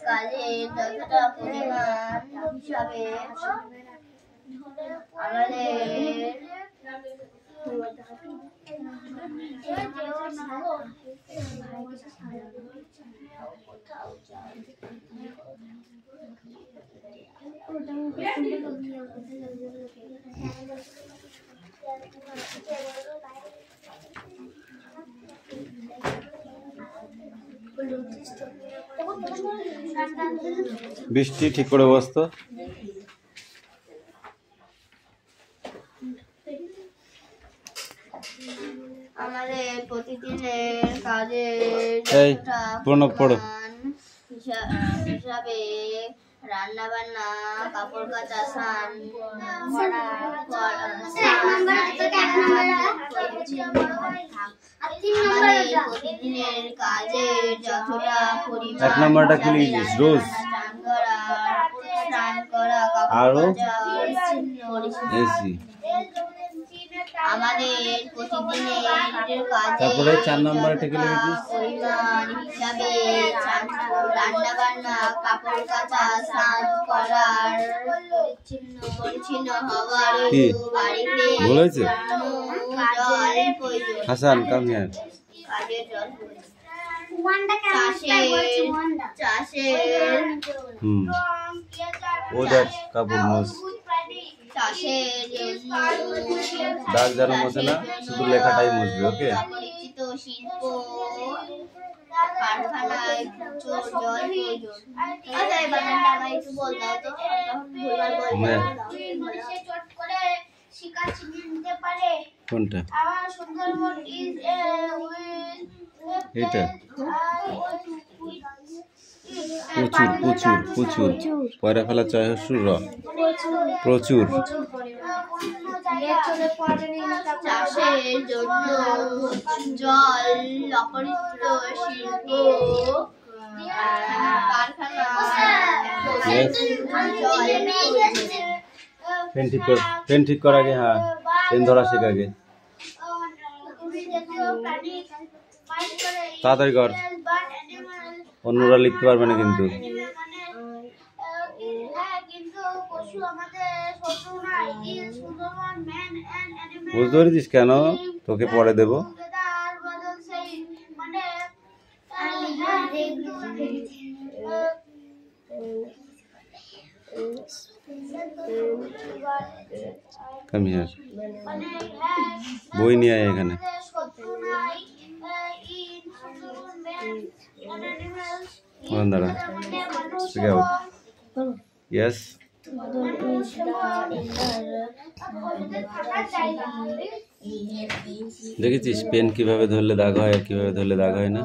কাজে যতটা পরিমাণ হিসাবে বৃষ্টি ঠিক করে বসতো। আমাদের প্রতিদিনের কাজে হিসাবে রান্না বান্না, কাপড় কাচা, স্নান প্রতিদিনের কাজের যতটা পরিমাণ স্নান করা, কাপড় আমাদের প্রতিদিনের কাজে পরিমাণ হিসাবে রান্না বান্না, কাপড় কাচা, স্নান করার পরিচ্ছন্ন হওয়ার বাড়িতে জল প্রয়োজন। দাগ যেন মোছে না, শুধু লেখাটাই মুছবে। ওকে, শিল্প কারখানায় প্রচুর জল প্রয়োজন। কোনটা এটা? প্রচুর প্রচুর প্রচুর পয়রা ফেলা চয় হস্যুর প্রচুর। চাষের জন্য জল, অপরিচিত শিল্প কারখানা পেন ঠিক কর আগে। হ্যাঁ, পেন ধরা শেখ আগে। তাড়াতাড়ি কর, অন্যরা লিখতে পারবে না কিন্তু। বুঝতে পেরেছিস কেন তোকে পরে দেব? বই নিয়ে আয় এখানে। দাঁড়া, ইয়েস। দেখেছিস পেন কিভাবে ধরলে দাগ হয় আর কিভাবে ধরলে দাগ হয় না?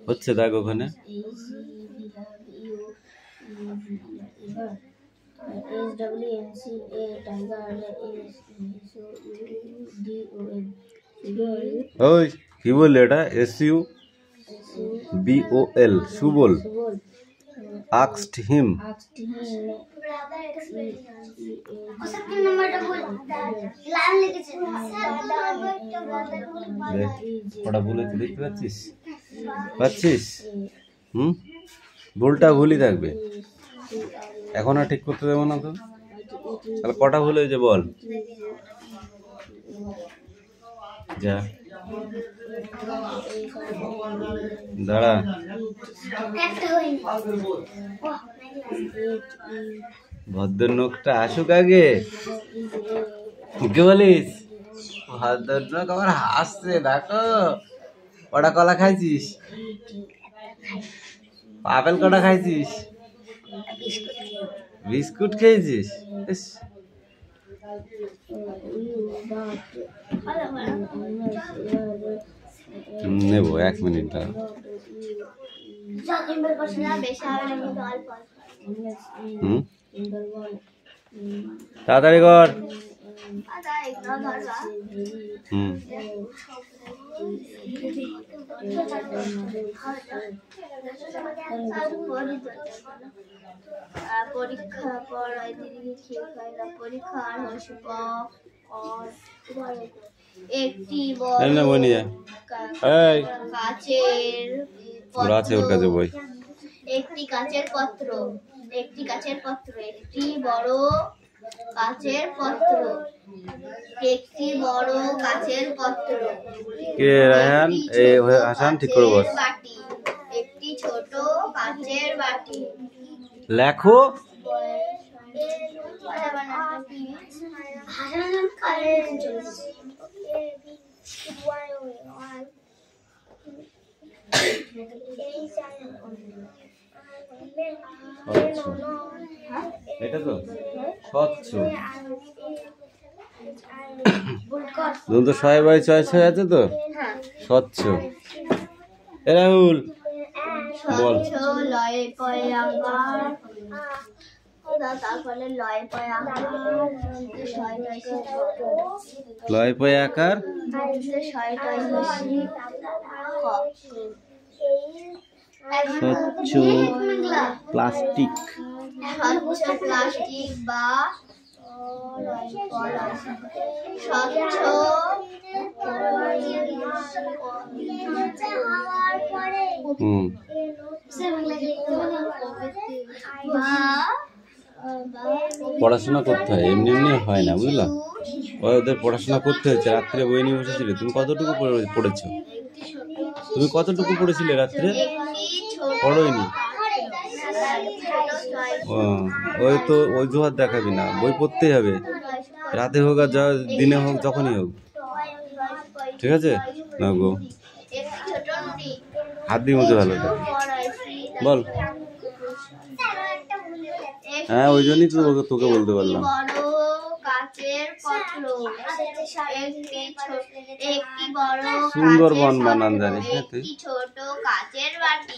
হচ্ছে দাগ ওখানে। ওই কি বললি এটা? SUBOL, সুবল। asked him। ওটা বলেছি, দেখতে পাচ্ছিস? পাচ্ছিস? ভুলটা ভুলই থাকবে, এখন আর ঠিক করতে দেবো না তো। তাহলে কটা ভুল হয়েছে বল? যা দাঁড়া, ভদ্রলোকটা আসুক আগে। কি বলিস? ভদ্রলোক আবার হাসছে, দেখো। কটা কলা খাইছিস? আপেল কটা খাইছিস? বিস্কুট খেয়েছিস? নেবো 1 মিনিট দাঁড়া। তাড়াতাড়ি কর। পরীক্ষা পড়ায় দিদি খেয়ে খায় না। পরীক্ষার একটি বড় কাচের ওর কাছে বই একটি কাচের পাত্র, একটি কাচের পাত্র, একটি বড় কাচের পাত্র, একটি বড় কাচের পাত্র। কে রায়হান? এই হাসান ঠিক করে বস। বাটি, একটি ছোট কাচের বাটি। লেখো। এটা তো স্বচ্ছ। দন্ত ছয় বাই ছয় ছয় আছে তো, স্বচ্ছ। এ রাহুল বল। লয়ে পয়ে আকার, তারপরে লয়ে পয়ে আকার, লয় পয় আকার, স্বচ্ছ প্লাস্টিক, স্বচ্ছ প্লাস্টিক বা স্বচ্ছ পড়াশোনা করতে হয়, এমনি এমনি হয় না, বুঝলা? ওদের পড়াশোনা করতে হচ্ছে। রাত্রে বই নিয়ে বসেছিলে, তুমি কতটুকু পড়েছো? তুমি কতটুকু পড়েছিলে রাত্রে? পড়োইনি? ওই তো অজুহাত দেখাবি না, বই পড়তেই হবে, রাতে হোক আর দিনে হোক, যখনই হোক, ঠিক আছে? না গো, হাত দিয়ে মতো ভালো বল। হ্যাঁ, ওই জন্যই তো তোকে বলতে পারলাম। সুন্দরবন বানান জানিস না তুই? ছোট কাচের বাটি,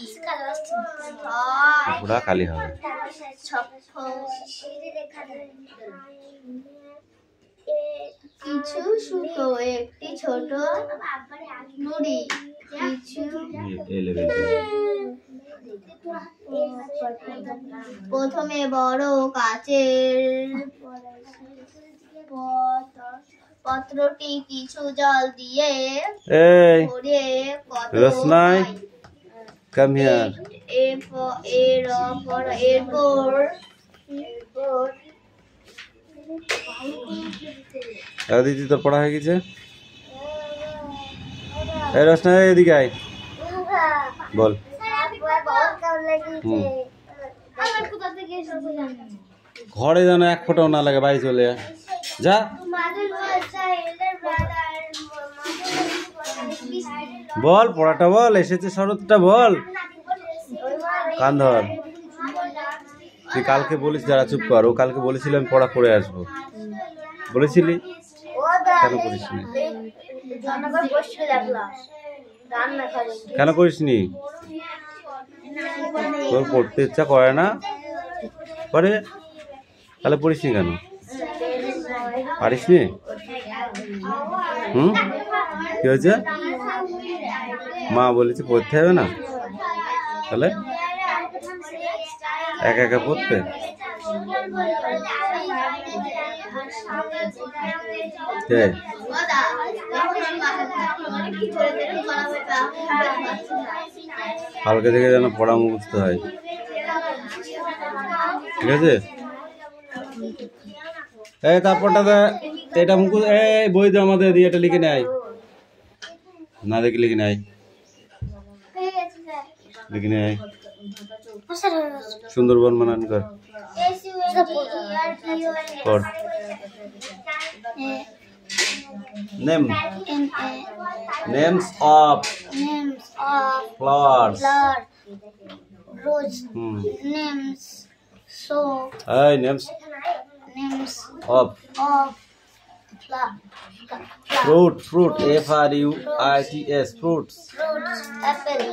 পুরা খালি হবে। কিছু সুতো, একটি ছোট নুড়ি, কিছু প্রথমে বড় কাচের পাত্রটি কিছু জল দিয়ে ভরে রোশনাই কাম হিয়ার। এরপর দিদি তোর পড়া হয়ে গেছে? এই রোশনাই এদিকে আয়, বল। ঘরে যেন এক ফোঁটাও না লাগে, বাড়ি চলে যা। বল পড়াটা বল, এসেছে শরৎটা বল। কান ধর। তুই কালকে বলিস, যারা চুপ কর, ও কালকে বলেছিল আমি পড়া করে আসবো, বলেছিলি? কেন করিসনি? কেন করিসনি? তোর পড়তে ইচ্ছা করে না? করে তাহলে পড়িসনি কেন? পারিসনি? কি হয়েছে? মা বলেছে পড়তে হবে না, তাহলে একা একা পড়তে। কালকে থেকে যেন পড়া মুখস্থ হয়, ঠিক আছে? এই তারপরটা এটা মুখস্থ, এই বই তো আমাদের দিয়ে এটা লিখে নেয় না, দেখে লিখে নেয়, লিখে নেয়। সুন্দরবন বানান কর। Names of flowers. Rose. Names. So. Hey, names of fruit. F-R-U-I-T-S. Fruits. Apple.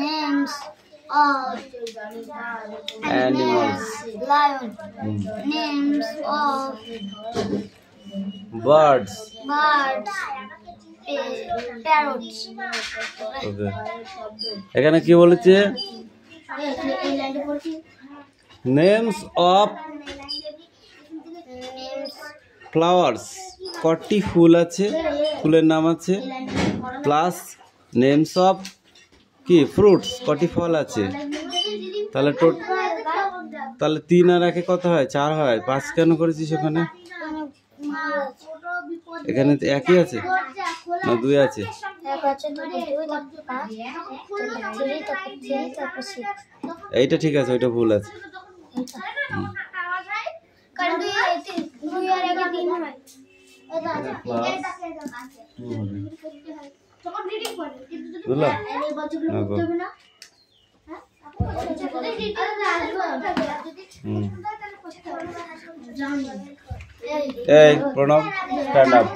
Names of animals. Lion. Names of birds. Parrots. Okay. এখানে কি বলেছে? Names of flowers. কটি ফুল আছে, ফুলের নাম আছে, প্লাস নেমস অফ কি ফ্রুটস, কটি ফল আছে, তাহলে তাহলে 3 আর 1 কত হয়? 4 হয়। 5 কেন করেছিস ওখানে? এখানে তো একই আছে না 2 আছে? এইটা ঠিক আছে, ওইটা ভুল আছে। এই প্রণব স্ট্যান্ড আপ।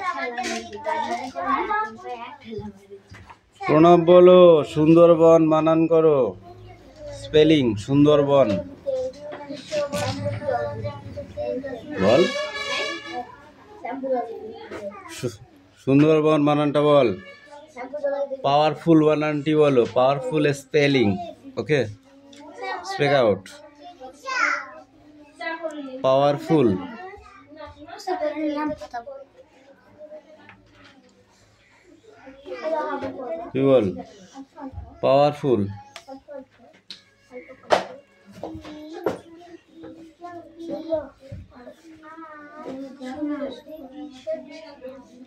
প্রণব বলো, সুন্দরবন বানান করো, স্পেলিং সুন্দরবন বল। সুন্দরবন বানানটা বল। পাওয়ারফুল বানানটি বলো, পাওয়ারফুল স্পেলিং। ওকে, স্পিক আউট। পাওয়ারফুল। কি বল? পাওয়ারফুল।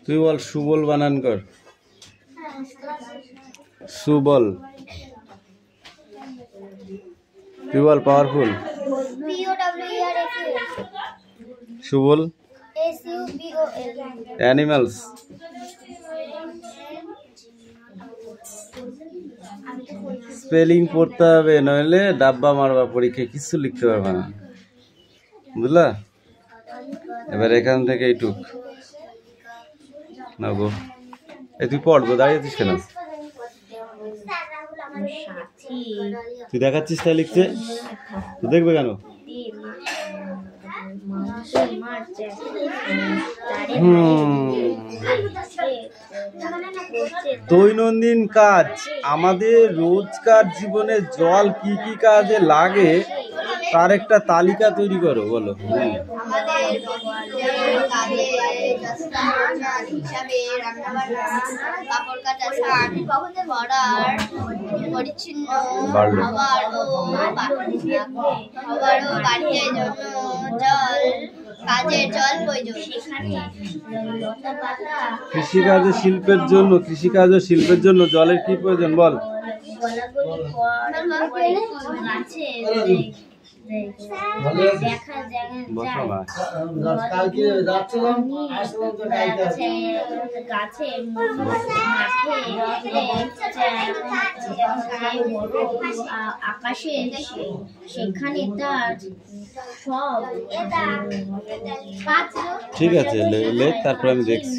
তুই বল সুবল বানান কর। সুবল। তুই বল পাওয়ারফুল। সুবল। অ্যানিমালস। স্পেলিং পড়তে হবে, নইলে ডাব্বা মারবা পরীক্ষায়, কিছু লিখতে পারবে না, বুঝলা? এবার এখান থেকে এইটুক না গো। তুই পড়বো, দাঁড়িয়ে আছিস কেন? তুই দেখাচ্ছিস তাই লিখছে, তুই দেখবে কেন? দৈনন্দিন কাজ, আমাদের রোজকার জীবনে জল কি কি কাজে লাগে তার একটা তালিকা তৈরি করো, বলো। কৃষিকাজ ও শিল্পের জন্য জলের কি প্রয়োজন বল? আকাশে সেখানে তার সব ঠিক আছে, তারপর আমি দেখছি।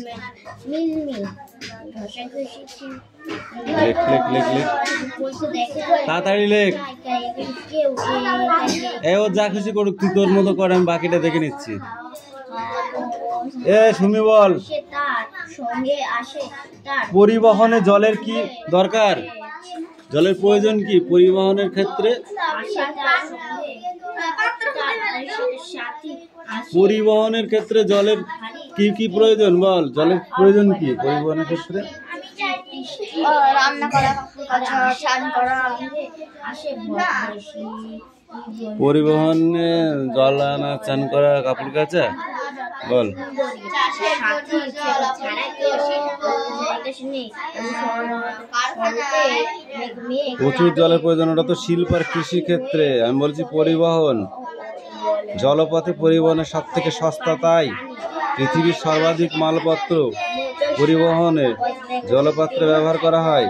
তাড়াতাড়ি লেখ। ও যা খুশি করুক, তুই তোর মতো করে, আমি বাকিটা দেখে নিচ্ছি। সুমি বল, পরিবহনে জলের কি দরকার? জলের প্রয়োজন কি পরিবহনের ক্ষেত্রে? পরিবহনের ক্ষেত্রে জলের কি কি প্রয়োজন বল? জলের প্রয়োজন কি পরিবহনের ক্ষেত্রে? পরিবহনে জল আনা, চান করা, কাপড় কাচা বল। প্রচুর জলের প্রয়োজন, ওটা তো শিল্প আর কৃষি ক্ষেত্রে। আমি বলছি পরিবহন, জলপথে পরিবহনের সব থেকে সস্তা, তাই পৃথিবীর সর্বাধিক মালপত্র পরিবহনে জলপথে ব্যবহার করা হয়।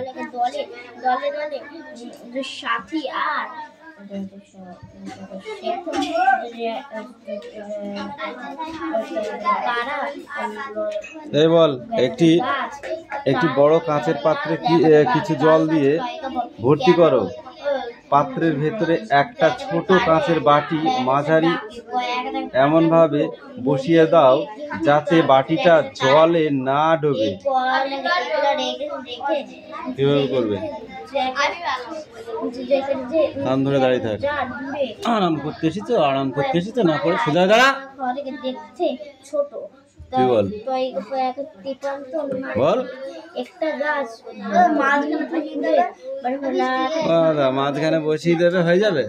এই বল, একটি বড় কাঁচের পাত্রে কিছু জল দিয়ে ভর্তি করো। পাত্রের ভেতরে একটা ছোট কাঁচের বাটি মাঝারি এমন ভাবে বসিয়ে দাও যাতে বাটিটা জলে না ডোবে। কিভাবে করবে? কান ধরে দাঁড়িয়ে থাক। আরাম করতে এসেছো না করে সোজা দাঁড়া। দেখতে ছোট, তুই বল বল। একটা গাছ মাঝখানে বসিয়ে দেবে, হয়ে যাবে।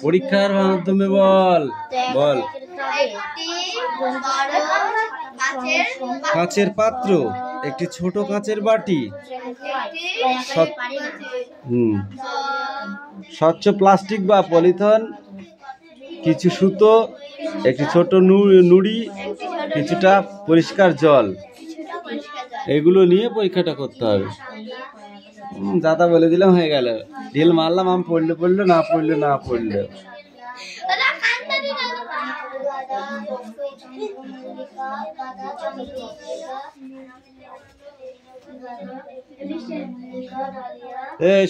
পরীক্ষার মাধ্যমে বল বল। কাঁচের পাত্র, একটি ছোট কাঁচের বাটি, স্বচ্ছ প্লাস্টিক বা পলিথিন, কিছু সুতো, একটি ছোট নুড়ি, কিছুটা পরিষ্কার জল, এগুলো নিয়ে পরীক্ষাটা করতে হবে। দাদা বলে দিলাম, হয়ে গেল। ঢিল মারলাম, আমি পড়লে পড়লো, না পড়লে না পড়লে।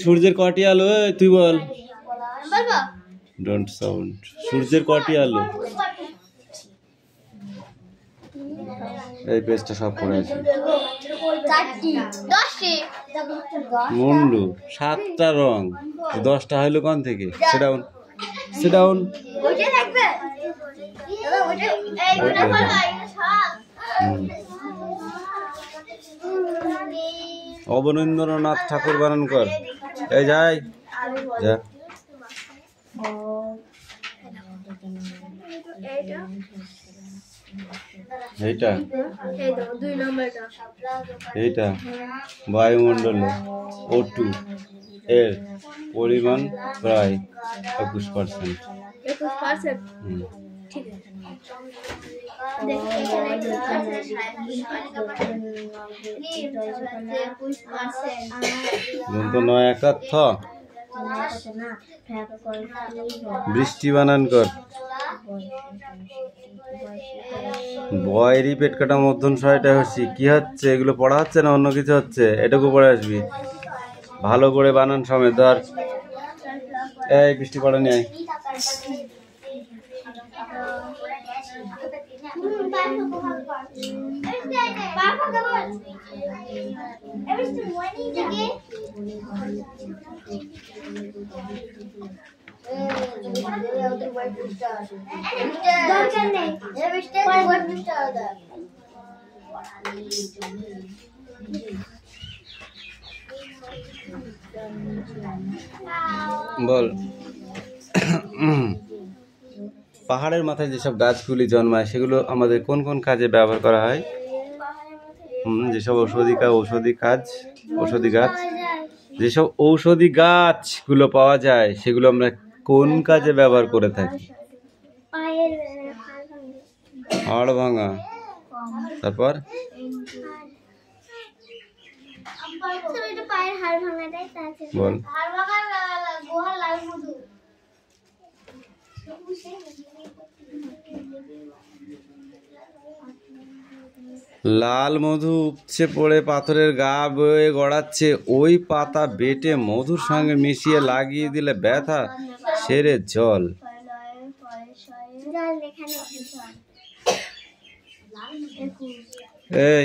সূর্যের কটি আলো, তুই বল। Don't sound. সূর্যের কটি আলো? এই পেজটা সব পড়ে আছে। মুন্ডু 7টা রং, 10টা হইলো কোন থেকে? সেডাউন সেডাউন। অবনীন্দ্রনাথ ঠাকুর বানান কর। এই যাই যা। এইটা এইটা বায়ুমণ্ডলে O2 এর পরিমাণ প্রায় 21%। নয় একা থ। বৃষ্টি বানান কর। বয়েরই পেট কাটা মধ্যম সহায়টা হচ্ছি। কি হচ্ছে এগুলো? পড়া হচ্ছে না অন্য কিছু হচ্ছে? এটুকু পড়ে আসবি ভালো করে বানান সমেত। ধর এই বৃষ্টি পড়া নিয়ে বল। পাহাড়ের মাথায় যেসব গাছগুলি জন্মায় সেগুলো আমাদের কোন কোন কাজে ব্যবহার করা হয়? যেসব ঔষধি গাছ, যেসব ঔষধি গাছগুলো পাওয়া যায় সেগুলো আমরা কোন কাজে ব্যবহার করে থাকি? হাড় ভাঙা। তারপর বল। লাল মধু উপচে পড়ে পাথরের গা বয়ে গড়াচ্ছে, ওই পাতা বেটে মধুর সঙ্গে মিশিয়ে লাগিয়ে দিলে ব্যথা সেরে জল। এই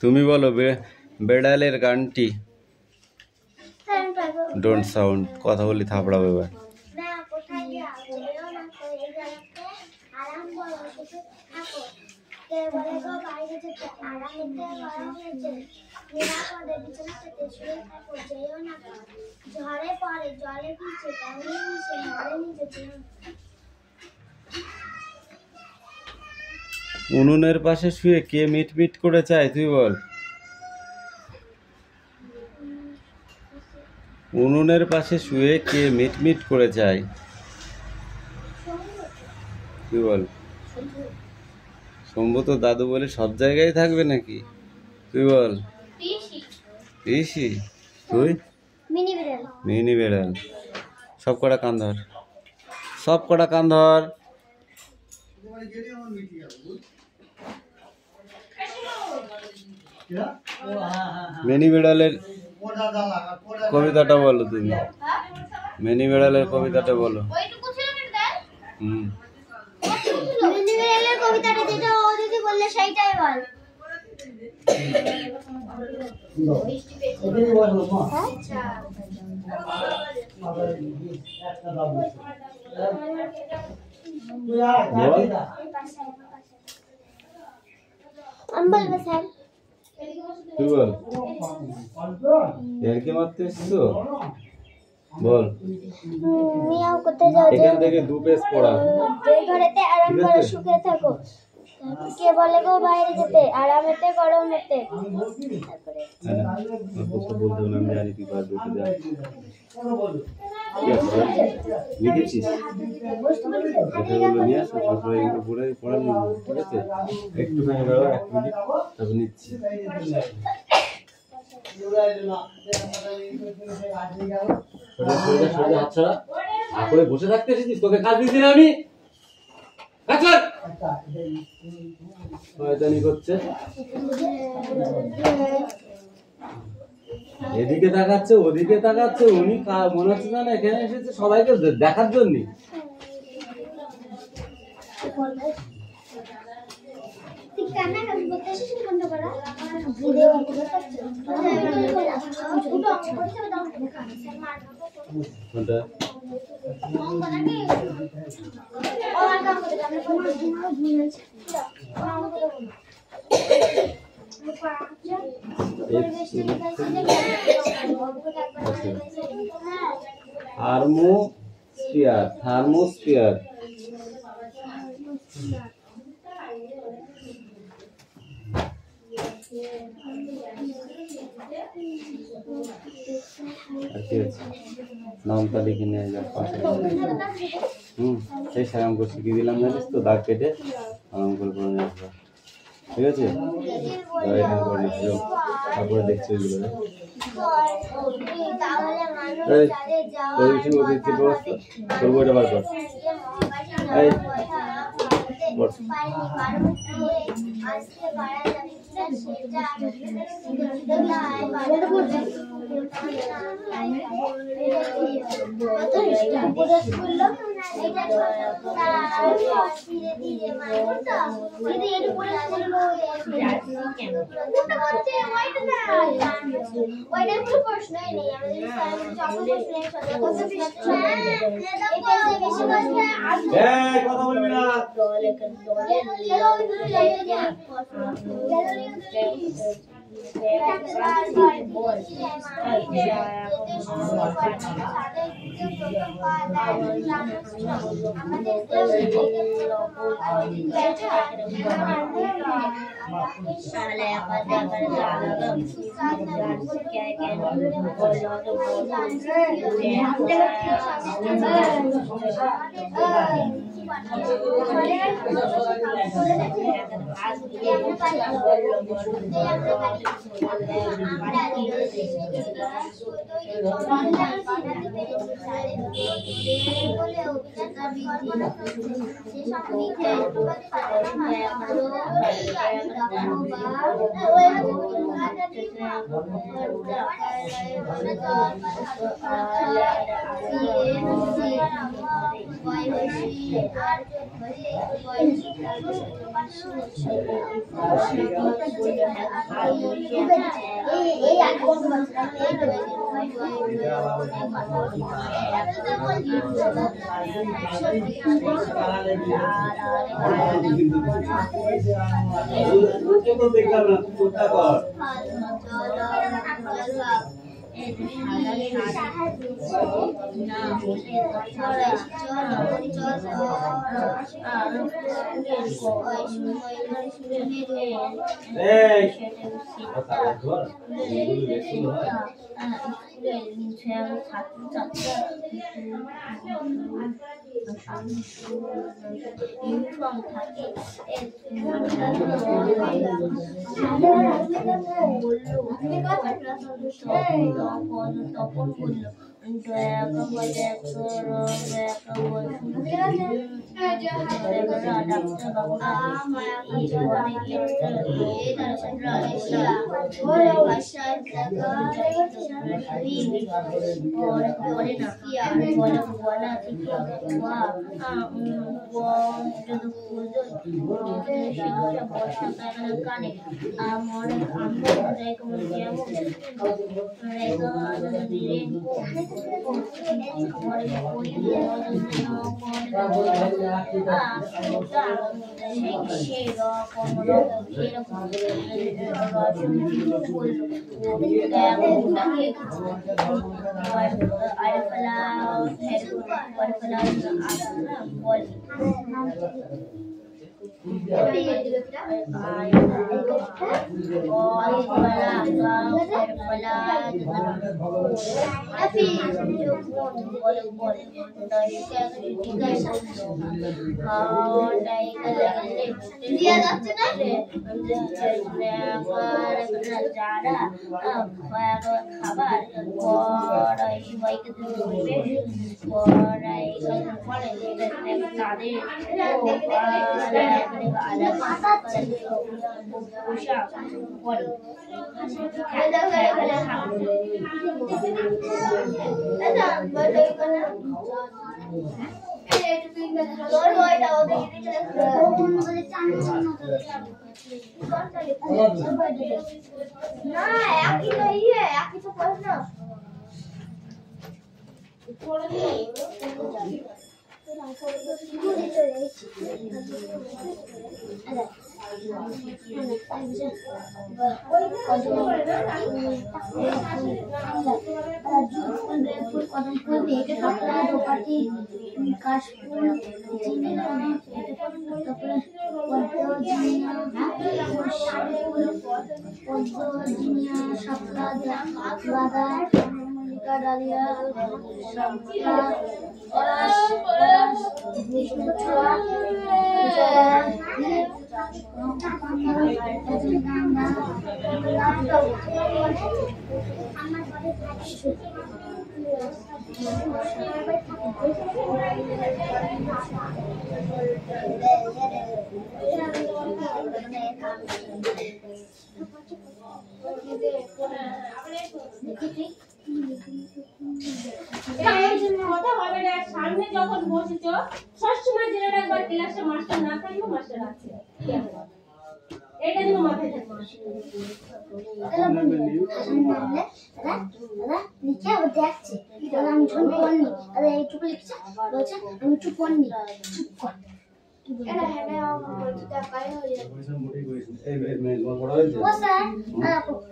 তুমি বলো বেড়ালের গানটি। Don't sound. কথা বলি থাপড়াবো এবার। উনুনের পাশে শুয়ে কে মিট মিট করে চায়? তুই বল। উনুনের পাশে শুয়ে কে মিট মিট করে চায়? তুই বল। শম্ভু তো দাদু বলে সব জায়গায় থাকবে নাকি? তুই বল। পিসি। তুই? মিনি বেড়াল। সব কটা কান ধর, সব কটা কান ধর। মিনি বেড়ালের কবিতাটা বলো তুমি। মিনি বেড়ালের কবিতাটা বলো। কবিতাটা যেটা ও যদি বললে সেইটাই বল। আমি বলবো স্যার তুই বল এর কি মারতে এসছো বল মিয়াও কোথায় যাও এখান থেকে 2 পেজ পড়া এই ঘরেতে আরাম করে সুখে থাকো কে বলে গো বাইরে যেতে আরামেতে গরমেতে তারপরে কথা বলতে না আমি জানি কি পারবো কি জানি কি আছে লিখেছিস এটা বলে নিয়ে আসো তারপরে এগুলো পড়ে পড়া নিয়ে ঠিক আছে একটু খানি বেরো 1 মিনিট তারপর নিচ্ছি সোজা হাত ছাড়া করে বসে থাকতে এসেছিস তোকে কাজ দিচ্ছি না আমি শয়তানি করছে এদিকে তাকাচ্ছে ওদিকে তাকাচ্ছে উনি মনে হচ্ছে না এখানে এসেছে সবাইকে দেখার জন্য থার্মোস্ফিয়ার নামটা লিখে নিয়ে যা পাশে সেই সারাম করে শিখিয়ে দিলাম জানিস তো দাগ কেটে আরাম করে করে নিয়ে আসবা ঠিক আছে এখানে করে নিচ্ছি তারপরে দেখছি ওইগুলো তোর বইটা বার কর কথা বলবি না সামনে যখন বসেছ সবসময় জেনে রাখবার ক্লাসে মাস্টার না থাকলেও মাস্টার আছে, এটা যেন মাথায় থাকে।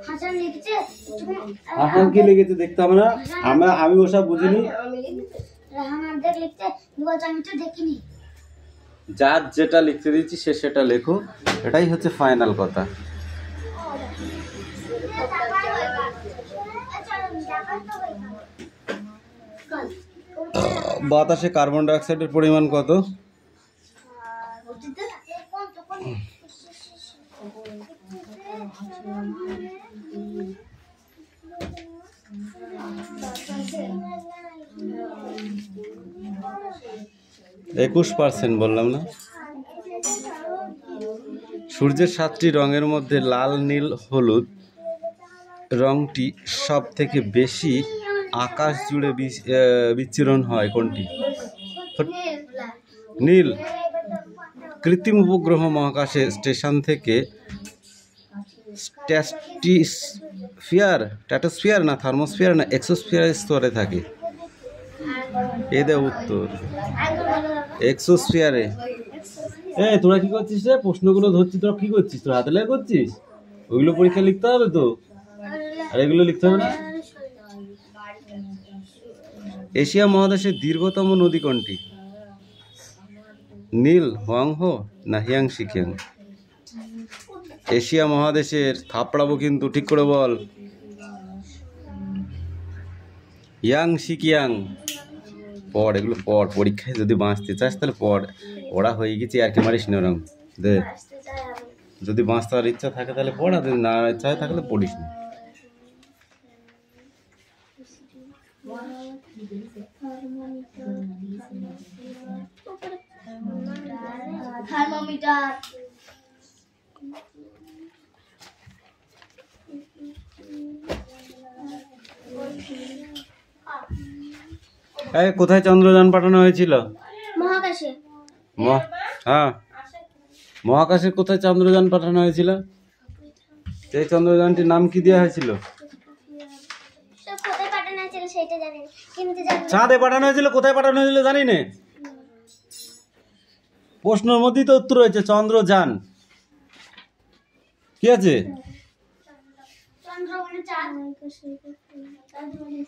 হাসান কি লিখেছে দেখতে হবে না, আমি ওসব বুঝিনি। যার যেটা লিখতে দিচ্ছি সে সেটা লেখো, এটাই হচ্ছে ফাইনাল কথা। বাতাসে কার্বন ডাই অক্সাইডের পরিমাণ কত? %21 বললাম না? সূর্যের 7টি রঙের মধ্যে লাল, নীল, হলুদ রংটি সব থেকে বেশি আকাশ জুড়ে বিচ্ছুরণ হয় কোনটি? নীল। কৃত্রিম উপগ্রহ মহাকাশে স্টেশন থেকে স্ট্র্যাটোস্ফিয়ার না থার্মোস্ফিয়ার না এক্সোস্ফিয়ার স্তরে থাকে? এদের উত্তর এক্সোস্ফিয়ারে। তোরা কি করছিস রে? প্রশ্নগুলো ধরছিস, তোরা কি করছিস? তোরা হাতে লেগে করছিস? ওইগুলো পরীক্ষা লিখতে হবে তো, আর এগুলো লিখতে হবে না? এশিয়া মহাদেশের দীর্ঘতম নদী কোনটি? নীল, হোয়াংহো না হিয়াংশিকিয়াং? এশিয়া মহাদেশের, থাপড়াবো কিন্তু, ঠিক করে বল। ইয়াংশিকিয়াং। পড়, এগুলো পড়, পরীক্ষায় যদি বাঁচতে চাস তাহলে পড়। পড়া হয়ে গেছে আর কি মারিস না ওরম। দে, যদি বাঁচতে আর ইচ্ছা থাকে তাহলে পড়া, যদি না ইচ্ছা হয় থাকলে পড়িস না। থার্মোমিটার। কোথায় চন্দ্রযান পাঠানো হয়েছিল? মহাকাশে। হ্যাঁ, মহাকাশে কোথায় চন্দ্রযান পাঠানো হয়েছিল? সেই চন্দ্রযানটির নাম কি দেওয়া হয়েছিল? কোথায় পাঠানো হয়েছিল সেটা এটা জানি কিন্তু জানি না। চাঁদে পাঠানো হয়েছিল, কোথায় পাঠানো হয়েছিল জানি না। প্রশ্নের মধ্যেই তো উত্তর হয়েছে চন্দ্রযান। কি আছে? চন্দ্র মানে চাঁদ চাঁদ মানে